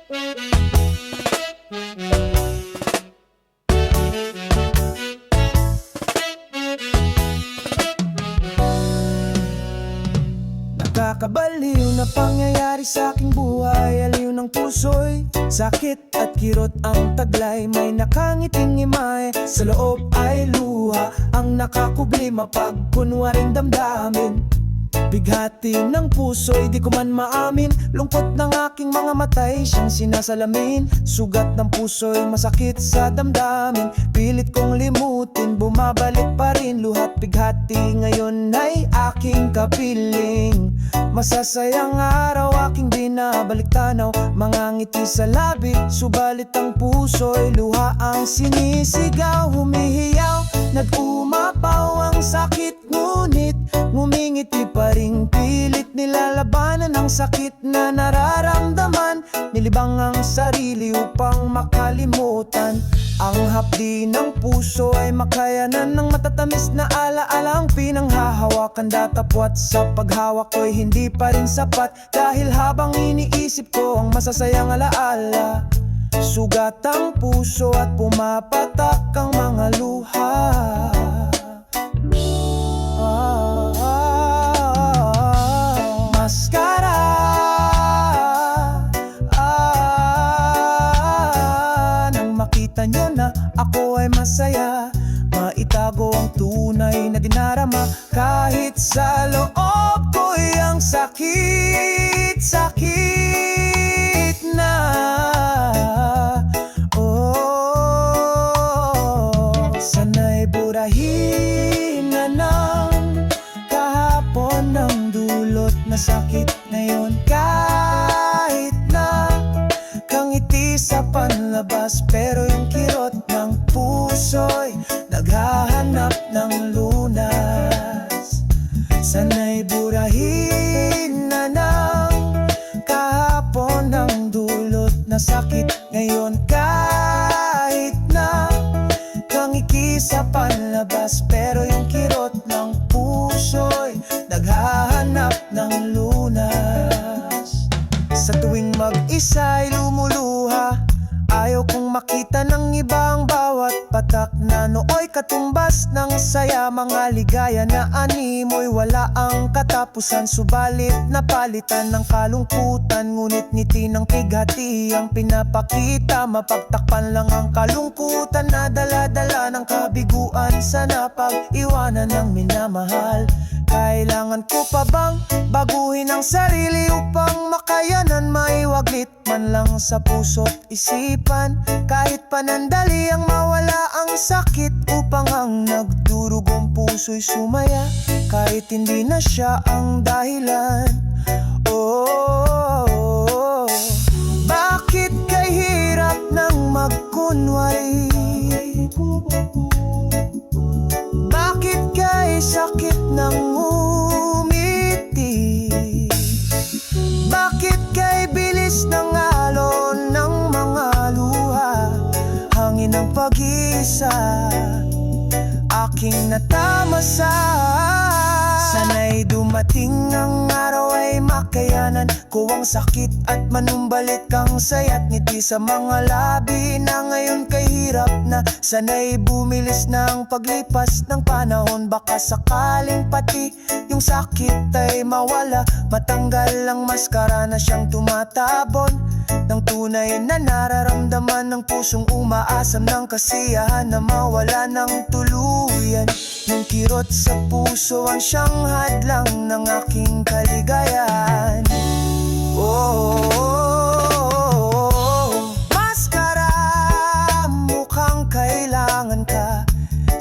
Nakakabaliw na pangyayari sa aking buhay. Aliw ng puso'y sakit at kirot ang taglay. May nakangiting imay, sa loob ay luha ang nakakubli mapagkunwaring damdamin. Bighati ng puso'y di ko man maamin. Lungkot ng aking mga matay siyang sinasalamin. Sugat ng puso'y masakit sa damdamin. Pilit kong limutin, bumabalik pa rin. Luhat bighati ngayon ay aking kapiling. Masasayang araw aking binabalik tanaw. Mga ngiti sa labi, subalit ang puso'y luha ang sinisigaw. Humihiyaw, nag-umapaw ang sakit, ngunit ngumingiti pa ring pilit. Nilalabanan ang sakit na nararamdaman. Nilibang ang sarili upang makalimutan. Ang hapdi ng puso ay makayanan ng matatamis na alaala. Ang pinanghahawakan datapwat sa paghawak ko'y hindi pa rin sapat. Dahil habang iniisip ko ang masasayang alaala, sugat ang puso at pumapatak ang mga luha. Maskara, nang makita niya na ako ay masaya, maitago ang tunay na dinarama. Kahit sa loob ko'y ang sakit, sakit na. Oh, sana'y burahin na ng kahapon ng dulot na sakit ngayon. Kahit na kangiti sa panlabas, pero yung kirot ng puso'y naghahanap ng lunas. Sana'y burahin na ng kahapon ng dulot na sakit ngayon. Kahit na kangiti sa panlabas, pero yung kirot ng puso'y naghahanap ng lunas. Sa tuwing mag-isa'y lumuluha, ayaw kong makita ng ibang bawat patak na nooy katumbas ng saya. Mga ligaya na animoy wala ang katapusan, subalit napalitan ng kalungkutan. Ngunit ngiti ng pighati ang pinapakita, mapagtakpan lang ang kalungkutan na dala-dala ng kabiguan. Sana pag-iwanan ng minamahal. Kailangan ko pa bang baguhin ang sarili upang makayanan? Maiwaglit man lang sa puso't isipan, kahit panandali ang mawala ang sakit, upang ang nagdurugong puso'y sumaya kahit hindi na siya ang dahilan. Oh, bakit kay hirap nang magkunwari? Bakit kay sakit nang umiti? Bakit kay bilis ng alon ng mga luha? Hangin ng pag-isa aking natamasan. Sana'y dumating ang araw ay makayanan ko ang sakit at manumbalik ang saya't ngiti sa mga labi na ngayon kay hirap na. Sana'y bumilis na ang paglipas ng panahon, baka sakaling pati yung sakit ay mawala. Matanggal ang maskara na siyang tumatabon ng tunay na nararamdaman ng pusong umaasam ng kasiyahan na mawala ng tuluyan. Yung kirot sa puso ang siyang hadlang ng aking kaligayahan. Oh, maskara, mukhang kailangan ka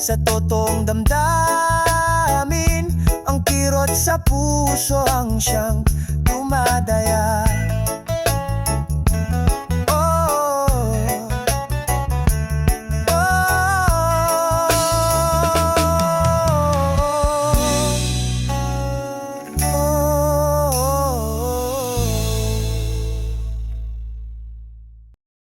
sa totoong damdamin. Ang kirot sa puso ang siyang dumadaya.